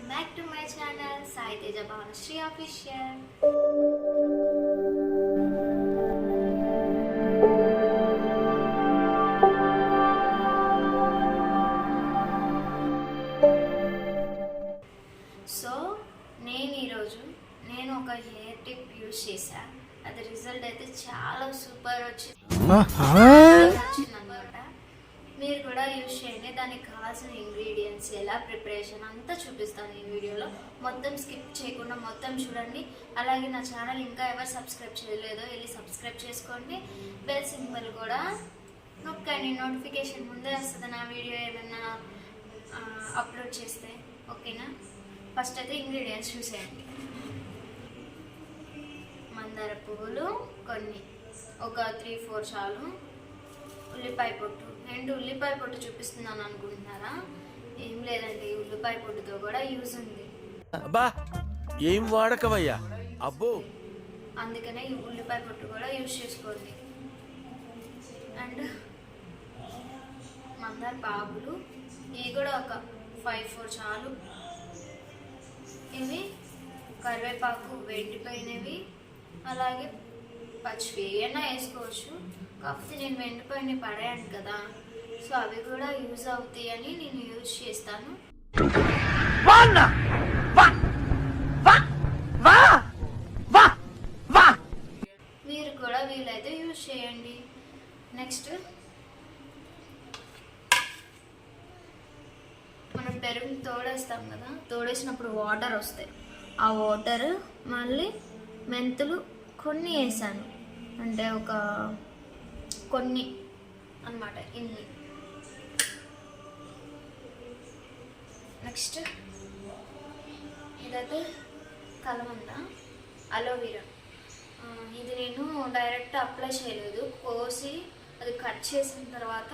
back to my channel Sai Teja Bhanushree Official. So నేను ఒక hair tip use చేశా. అది రిజల్ట్ అయితే చాలా సూపర్ వచ్చిందన్నమాట. మీరు కూడా యూజ్ చేయండి. దానికి కావాల్సిన ఇంగ్రీడియంట్స్, ఎలా ప్రిపరేషన్ అంతా చూపిస్తాను ఈ వీడియోలో. మొత్తం స్కిప్ చేయకుండా మొత్తం చూడండి. అలాగే నా ఛానల్ ఇంకా ఎవరు సబ్స్క్రైబ్ చేయలేదో వెళ్ళి సబ్స్క్రైబ్ చేసుకోండి. బెల్ సింబల్ కూడా నొక్కండి. నోటిఫికేషన్ ముందే వస్తుంది నా వీడియో ఏమైనా అప్లోడ్ చేస్తే. ఓకేనా? ఫస్ట్ అయితే ఇంగ్రీడియంట్స్ చూసేయండి. మందార పువ్వులు కొన్ని, ఒక 3-4 చాలు. ఉల్లిపాయ పొట్టు, 2 ఉల్లిపాయ పొట్టు చూపిస్తున్నాను అనుకుంటున్నారా? ఏం లేదండి, ఉల్లిపాయ పొట్టుతో కూడా యూజ్ ఉంది. అబ్బా ఏం వాడకవయ్యా అబ్బో. అందుకనే ఈ ఉల్లిపాయ పొట్టు కూడా యూజ్ చేసుకోండి. అండ్ మందార పాకులు, ఇవి కూడా ఒక 5-4 చాలు. ఇవి కరివేపాకు వెండిపోయినవి, అలాగే పచ్చివి ఏమైనా వేసుకోవచ్చు. కాకపోతే నేను వెండిపోయిన పడేయాను కదా, సో అవి కూడా యూజ్ అవుతాయి అని నేను యూజ్ చేస్తాను. మీరు కూడా వీలైతే యూజ్ చేయండి. నెక్స్ట్ మనం పెరుగు తోడేస్తాం కదా, తోడేసినప్పుడు వాటర్ వస్తాయి. ఆ వాటర్ మళ్ళీ మెంతులు కొన్ని వేసాను, అంటే ఒక కొన్ని అన్నమాట, ఇన్ని. నెక్స్ట్ ఇదైతే కలమంద, అలోవెరా. ఇది నేను డైరెక్ట్ అప్లై చేయలేదు, కోసి అది కట్ చేసిన తర్వాత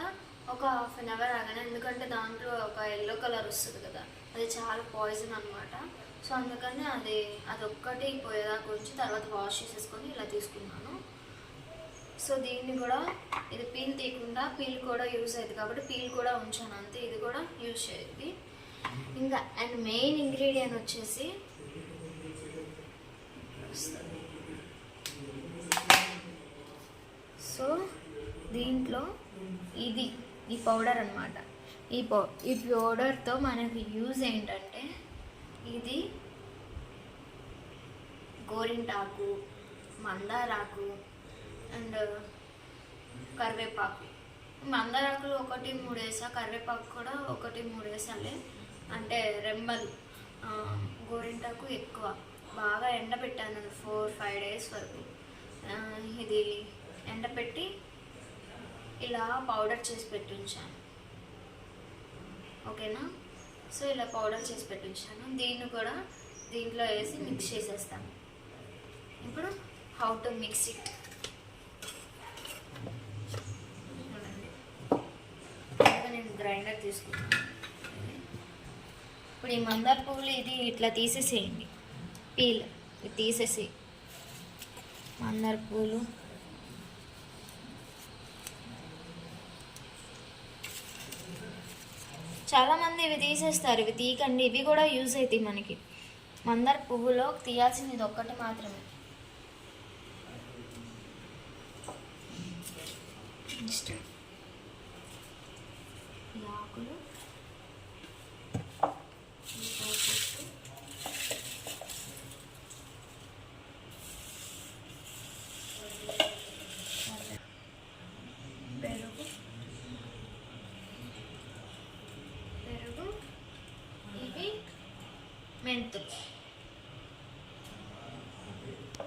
ఒక 1/2 అవర్ ఆగాను. ఎందుకంటే దాంట్లో ఒక ఎల్లో కలర్ వస్తుంది కదా, అది చాలా పాయిజన్ అనమాట. సో అందుకని అదొక్కటి పోయేదాకా ఉంచి తర్వాత వాష్ చేసేసుకొని ఇలా తీసుకున్నాను. సో దీన్ని కూడా, ఇది పీల్ తీయకుండా, పీల్ కూడా యూజ్ అయ్యింది కాబట్టి పీల్ కూడా ఉంచాను అంతే. ఇది కూడా యూజ్ చేయండి. ఇంకా అండ్ మెయిన్ ఇంగ్రీడియంట్ వచ్చేసి సో దీంట్లో ఈ పౌడర్ అనమాట. ఈ పౌడర్తో మనకి యూజ్ ఏంటంటే, ఇది గోరింటాకు, మందారాకు అండ్ కరివేపాకు. మందారాకులు 1-3 వేసా, కరివేపాకు కూడా 1-3 వేసాలే, అంటే రెమ్మలు. గోరింటాకు ఎక్కువ బాగా ఎండబెట్టాను 4-5 డేస్ వరకు. ఇది ఎండబెట్టి ఇలా పౌడర్ చేసి పెట్టించాను. ఓకేనా? సో ఇలా పౌడర్ చేసి పెట్టించాను. దీన్ని కూడా దీంట్లో వేసి మిక్స్ చేసేస్తాను. ఇప్పుడు హౌ టు మిక్స్ ఇట్. నేను గ్రైండర్ తీసుకున్నాను. ఇప్పుడు ఈ మందార పువ్వులు ఇది ఇట్లా తీసేసేయండి, పీల్ తీసేసి. మందార పువ్వులు చాలామంది ఇవి తీసేస్తారు, ఇవి తీయకండి, ఇవి కూడా యూజ్ అవుతాయి మనకి. మందార పువ్వులో తీయాల్సింది ఇది ఒక్కటి మాత్రమే. నెక్స్ట్ ఆకులు, మెంతులు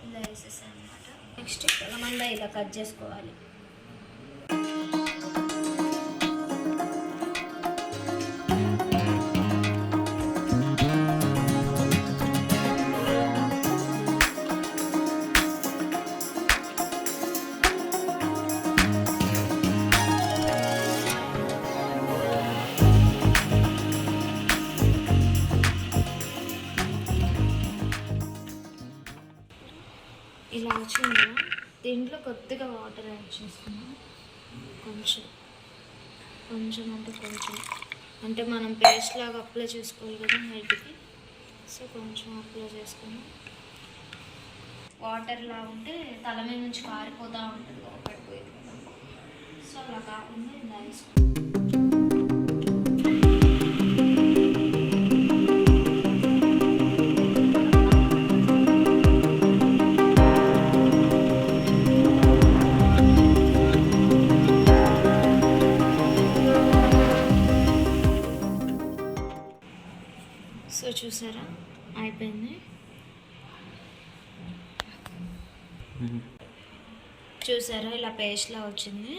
ఇలా వేసేసాను అనమాట. నెక్స్ట్ కలమంద ఇలా కట్ చేసుకోవాలి. ఇలా వచ్చిందా, దీంట్లో కొద్దిగా వాటర్ యాడ్ చేసుకున్నాం. కొంచెం అంటే మనం పేస్ట్ లాగా అప్లై చేసుకోవాలి కదా హెడ్కి. సో కొంచెం అప్లై చేసుకుని వాటర్లా ఉంటే తల మీద నుంచి కారిపోతూ ఉంటుంది కదా పడిపోయేది కదా. సో అలా కాకుండా ఇలా వేసుకుంటాం. సో చూసారా అయిపోయింది. చూసారా ఇలా పేస్ట్లా వచ్చింది.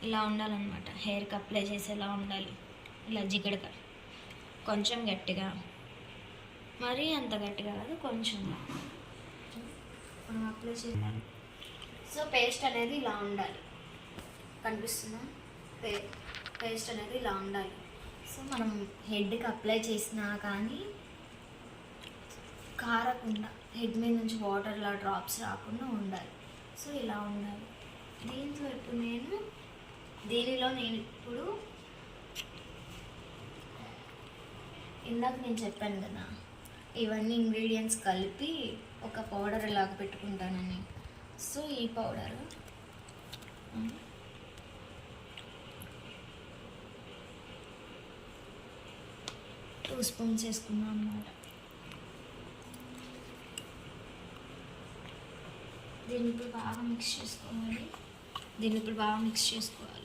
ఇలా ఉండాలన్నమాట. హెయిర్కి అప్లై చేసేలా ఉండాలి. ఇలా జిగడగా కొంచెం గట్టిగా, మరీ అంత గట్టిగా కాదు, కొంచెం మనం అప్లై చేయాలి. సో పేస్ట్ అనేది ఇలా ఉండాలి. కనిపిస్తుందా? పేస్ట్ అనేది ఇలా ఉండాలి. సో మనం హెడ్కి అప్లై చేసినా కానీ కారకుండా, హెడ్ మీద నుంచి వాటర్లా డ్రాప్స్ రాకుండా ఉండాలి. సో ఇలా ఉండాలి. దీనిలో నేను ఇప్పుడు ఇందాక నేను చెప్పాను కదా, ఇవన్నీ ఇంగ్రీడియంట్స్ కలిపి ఒక పౌడర్ లాగా పెట్టుకుంటానని. సో ఈ పౌడర్ 2 స్పూన్స్ వేసుకున్నాం అన్నమాట. దీన్ని ఇప్పుడు బాగా మిక్స్ చేసుకోవాలి.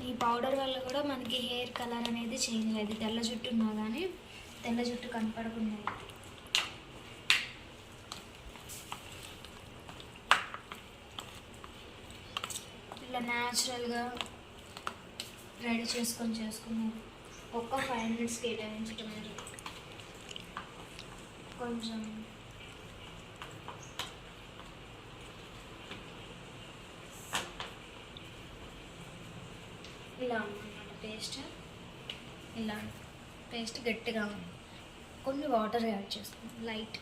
ఈ పౌడర్ వల్ల కూడా మనకి హెయిర్ కలర్ అనేది చేంజ్ అయ్యేది. తెల్ల జుట్టు ఉన్నా కానీ తెల్ల జుట్టు కనపడకుండా ఇలా న్యాచురల్గా రెడీ చేసుకున్నారు. ఒక్క 5 minutes కేటాయించడం అనేది కొంచెం ఇలా ఉందన్నమాట. పేస్ట్ గట్టిగా ఉంది. కొన్ని వాటర్ యాడ్ చేసుకుంటాం లైట్.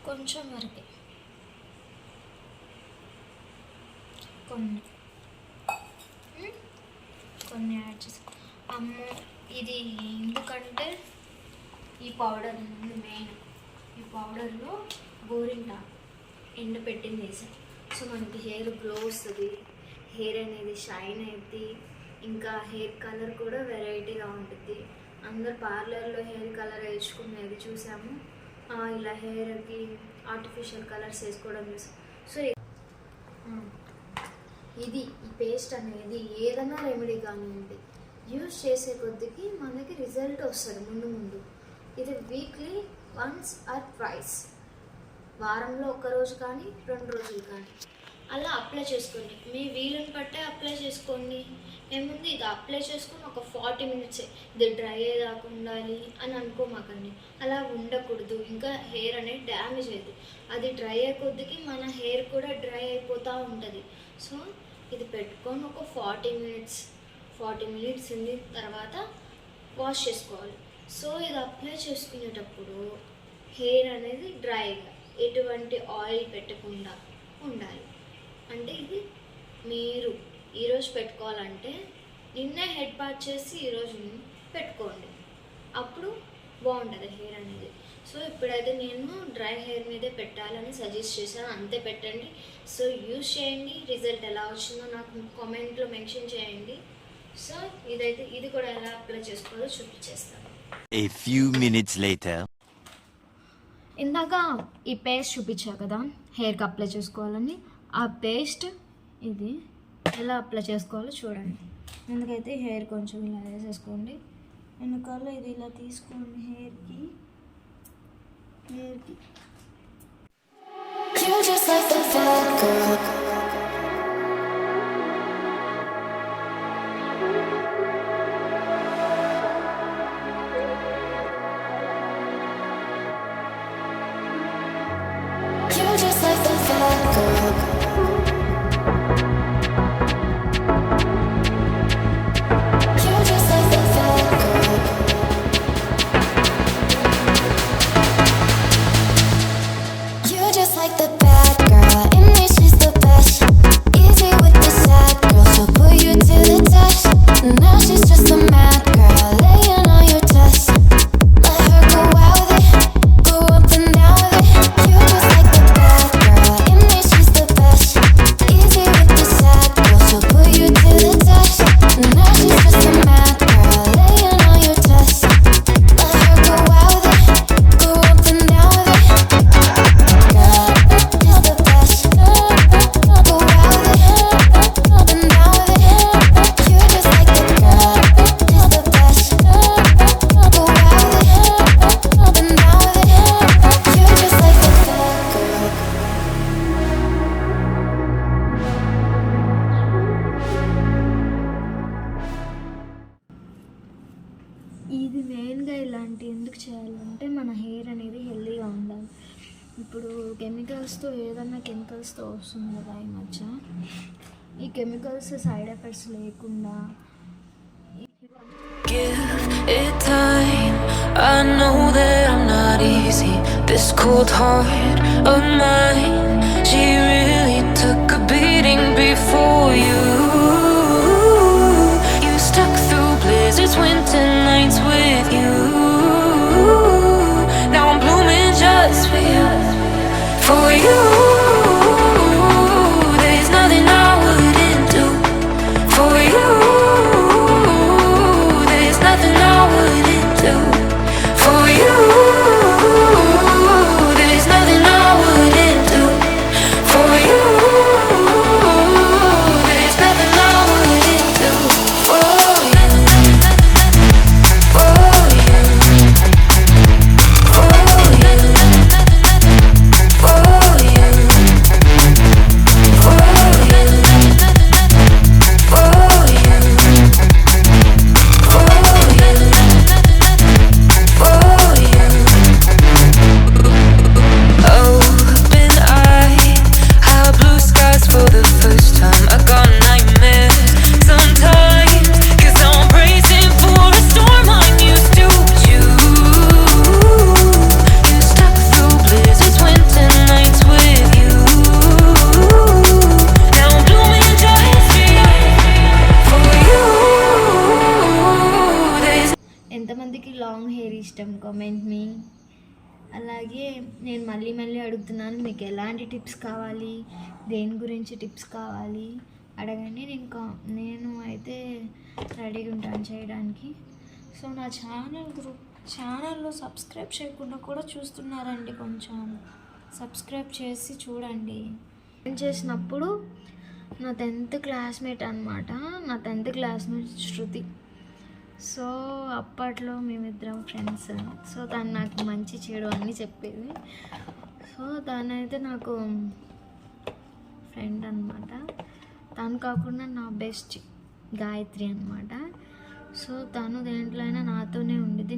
కొంచెం వరకే, కొన్ని యాడ్ చేసుకో. అమ్మో, ఇది ఎందుకంటే ఈ పౌడర్ మెయిన్. ఈ పౌడర్లో గోరింటా ఎండపెట్టింది వేసాం. సో మనకి హెయిర్ గ్లో వస్తుంది, హెయిర్ అనేది షైన్ అవుతుంది, ఇంకా హెయిర్ కలర్ కూడా వెరైటీగా ఉంటుంది. అందరు పార్లర్లో హెయిర్ కలర్ వేసుకునేది చూసాము, ఇలా హెయిర్కి ఆర్టిఫిషియల్ కలర్స్ వేసుకోవడం చూసాం. సో ఈ పేస్ట్ అనేది ఏదైనా రెమెడీ కానివ్వండి, యూజ్ చేసే కొద్దికి మనకి రిజల్ట్ వస్తుంది ముందు. ఇది వీక్లీ 1 or 2, వారంలో 1 రోజు కానీ 2 రోజులు కానీ అలా అప్లై చేసుకోండి. మీ వీలుని బట్టే అప్లై చేసుకోండి. ఏముంది, ఇది అప్లై చేసుకొని ఒక 40 minutes ఇది డ్రై అయ్యేదాకా ఉండాలి అని అనుకోమాకండి. అలా ఉండకూడదు. ఇంకా హెయిర్ అనేది డ్యామేజ్ అయ్యింది. అది డ్రై అయ్యే కొద్దికి మన హెయిర్ కూడా డ్రై అయిపోతూ ఉంటుంది. సో ఇది పెట్టుకొని ఒక 40 minutes ఉన్న తర్వాత వాష్ చేసుకోవాలి. సో ఇది అప్లై చేసుకునేటప్పుడు హెయిర్ అనేది డ్రైగా, ఎటువంటి ఆయిల్ పెట్టకుండా ఉండాలి. అంటే ఇది మీరు ఈరోజు పెట్టుకోవాలంటే నిన్నే హెడ్ బాత్ చేసి ఈరోజు పెట్టుకోండి, అప్పుడు బాగుంటుంది హెయిర్ అనేది. సో ఇప్పుడైతే నేను డ్రై హెయిర్ మీదే పెట్టాలని సజెస్ట్ చేశాను, అంతే పెట్టండి. సో యూజ్ చేయండి. రిజల్ట్ ఎలా వచ్చిందో నాకు కామెంట్లో మెన్షన్ చేయండి. సో ఇది కూడా ఎలా అప్లై చేసుకోవాలో చూపించేస్తాను. A few minutes later. ఇందాక ఈ పేస్ట్ చూపించా కదా హెయిర్కి అప్లై చేసుకోవాలని, ఆ పేస్ట్ ఇది ఎలా అప్లై చేసుకోవాలో చూడండి. ఎందుకైతే హెయిర్ కొంచెం ఇలా వేసేసుకోండి, వెనకాల ఇది ఇలా తీసుకోండి హెయిర్కి. You just like the fat girl. You just like the fat girl. కెమికల్స్తో వస్తుంది కదా ఈ మధ్య. ఈ కెమికల్స్ సైడ్ ఎఫెక్ట్స్ లేకుండా Give it time. I know that I'm not easy. This cold heart of mine, she really took a beating before you. You stuck through blizzards, winter nights with you. Now I'm blooming just for you, for you. There's nothing I wouldn't do for you. There's nothing I wouldn't do for you. There's nothing I wouldn't do for you. There's nothing I wouldn't do for you. For you. For you. For you. For you. Open eye, high blue skies for the first time. I got nightmares sometimes, 'cause I'm bracing for a storm I'm used to. You stuck through blizzards, winter nights with you. Now I'm blooming just for you. There's ఎంతమందికి long hair ఇష్టం comment మీ. అలాగే నేను మళ్ళీ మళ్ళీ అడుగుతున్నాను, మీకు ఎలాంటి tips కావాలి, దేని గురించి టిప్స్ కావాలి అడగండి. నేను అయితే రెడీగా ఉంటాను చేయడానికి. సో నా ఛానల్లో సబ్స్క్రైబ్ చేయకుండా కూడా చూస్తున్నారండి, కొంచెం సబ్స్క్రైబ్ చేసి చూడండి. నేను చేసినప్పుడు నా 10th క్లాస్మేట్ అనమాట, నా 10th క్లాస్మేట్ శృతి. సో అప్పట్లో మేమిద్దరం ఫ్రెండ్స్. సో తను నాకు మంచి చెడు అన్నీ చెప్పేది. సో తనైతే నాకు ఫ్రెండ్ అనమాట. తను కాకుండా నా బెస్ట్ గాయత్రి అనమాట. సో తను దేంట్లో అయినా నాతోనే ఉండేది.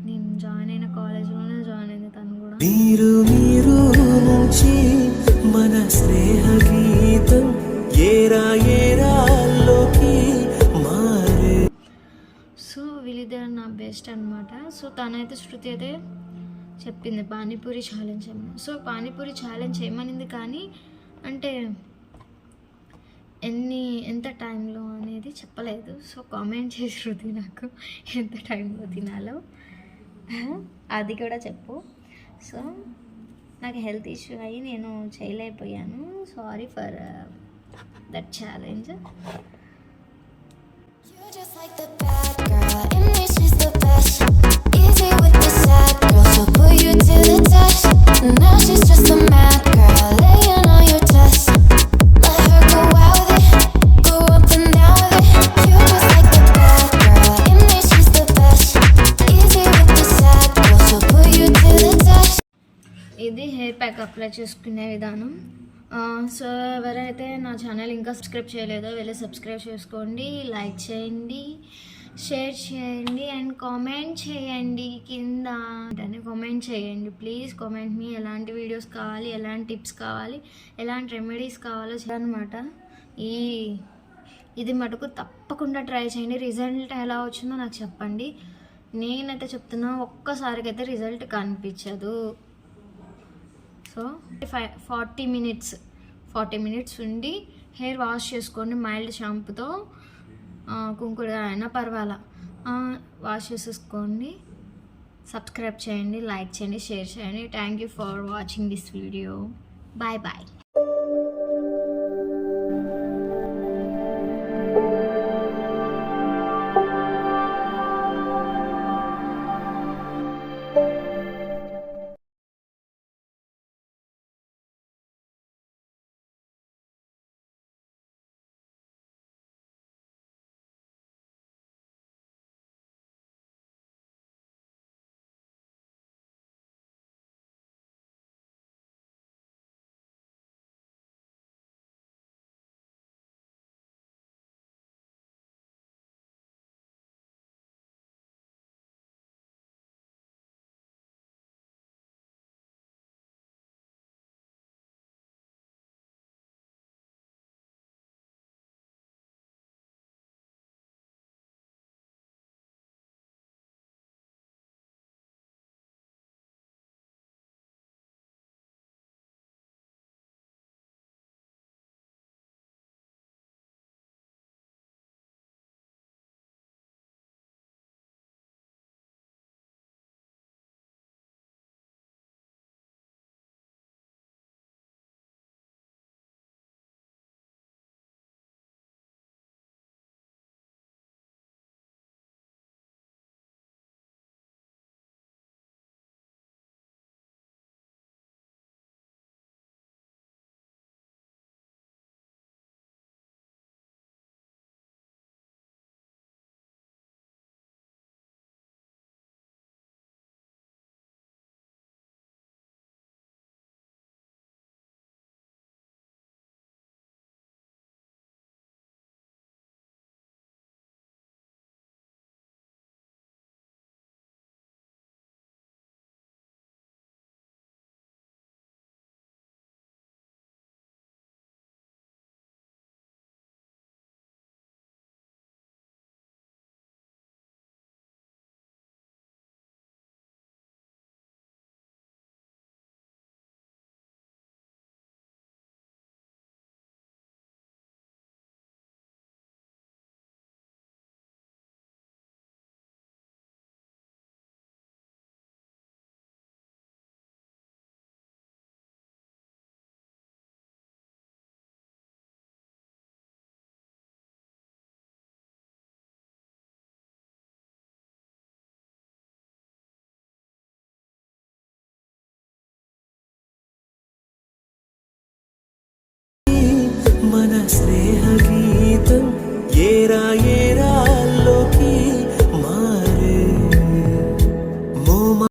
నేను జాయిన్ అయిన కాలేజ్లోనే జాయిన్ అయింది తను కూడా. మీరు నుంచి మన స్నేహ గీతం ఏరాల్లోకి మారే. సో వీళ్ళిద్దరు నా బెస్ట్ అనమాట. సో తనైతే శృతి అయితే చెప్పింది పానీపూరి ఛాలెంజ్ చేయమని. సో పానీపూరి ఛాలెంజ్ చేయమనింది, కానీ అంటే ఎంత టైంలో అనేది చెప్పలేదు. సో కామెంట్ చేసి శృతి నాకు ఎంత టైంలో తినాలో అది కూడా చెప్పు. సో నాకు హెల్త్ ఇష్యూ అయ్యి నేను చేయలేకపోయాను. Sorry for that challenge. You're just like the bad girl, in me she's the best. Easy with the sad girl, she'll put you to the test. Now she's just a mad girl, laying on your chest. Let her go out with it, go up and down with it. You're just like the bad girl, in me she's the best. Easy with the sad girl, she'll put you to the test. ఇది hair pack apply చేసుకునే విధానం. So ఎవరైతే నా channel ఇంకా subscribe చేయలేదో వెళ్ళి subscribe చేసుకోండి, like చేయండి, షేర్ చేయండి అండ్ కామెంట్ చేయండి. కింద కామెంట్ చేయండి ప్లీజ్. కామెంట్ మీ ఎలాంటి వీడియోస్ కావాలి, ఎలాంటి టిప్స్ కావాలి, ఎలాంటి రెమెడీస్ కావాలో అనమాట. ఇది మటుకు తప్పకుండా ట్రై చేయండి. రిజల్ట్ ఎలా వచ్చిందో నాకు చెప్పండి. నేనైతే చెప్తున్నా, ఒక్కసారికైతే రిజల్ట్ కనిపించదు. సో 40 మినిట్స్ ఉండి హెయిర్ వాష్ చేసుకోండి మైల్డ్ షాంపూతో. కుంకుడుగా అయినా పర్వాలా, వాష్ చేసేసుకోండి. సబ్స్క్రైబ్ చేయండి, లైక్ చేయండి, షేర్ చేయండి. Thank you for watching this video. Bye bye. మన స్నేహ